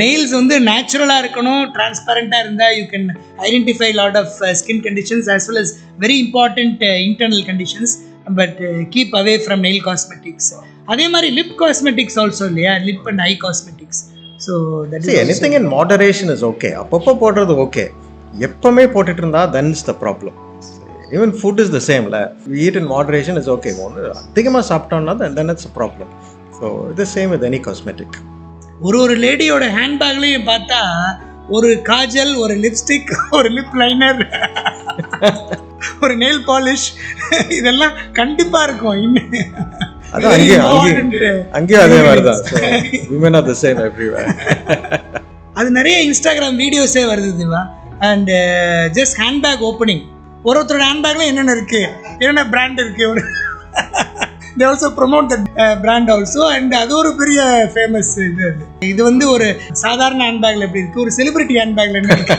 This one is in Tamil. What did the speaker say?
நெயில்ஸ் வந்து நேச்சுரலாக இருக்கணும், டிரான்ஸ்பரண்ட்டாக இருந்தால் you can identify lot of skin conditions as well as very important internal conditions. But keep away from nail cosmetics. அதே மாதிரி லிப் காஸ்மெட்டிக்ஸ் ஆல்சோ இல்லையா, lip and eye cosmetics. So that is anything in moderation is okay. அப்பப்போ போடுறது ஓகே, எப்பவுமே போட்டுட்டு இருந்தா then is the problem. Even food is the same. Eat in moderation is okay. அதிகமாக சாப்பிட்டோம்னா then it's a problem. So it is same with any cosmetic. ஒரு லேடியோட ஹேண்ட்பேக்லையும் பார்த்தா ஒரு காஜல், ஒரு லிப்ஸ்டிக், ஒரு லிப் லைனர், ஒரு நெயில் பாலிஷ், இதெல்லாம் கண்டிப்பாக இருக்கும். அதான் அங்கேயும் அதே மாதிரி தான். Women are the same everywhere. அது நிறைய இன்ஸ்டாகிராம் வீடியோஸே வருது Diva. And just handbag opening, ஒருத்தரோட ஹேண்ட்பேக்ல என்னென்ன இருக்கு, என்னென்ன பிராண்ட் இருக்கு, they also promote that brand also. and அது ஒரு பெரிய ஃபேமஸ் இது வந்து ஒரு சாதாரண ஹேண்ட்பேக்ல எப்படி இருக்கு, ஒரு செலிபிரிட்டி ஹேண்ட்பேக்ல என்ன இருக்கு.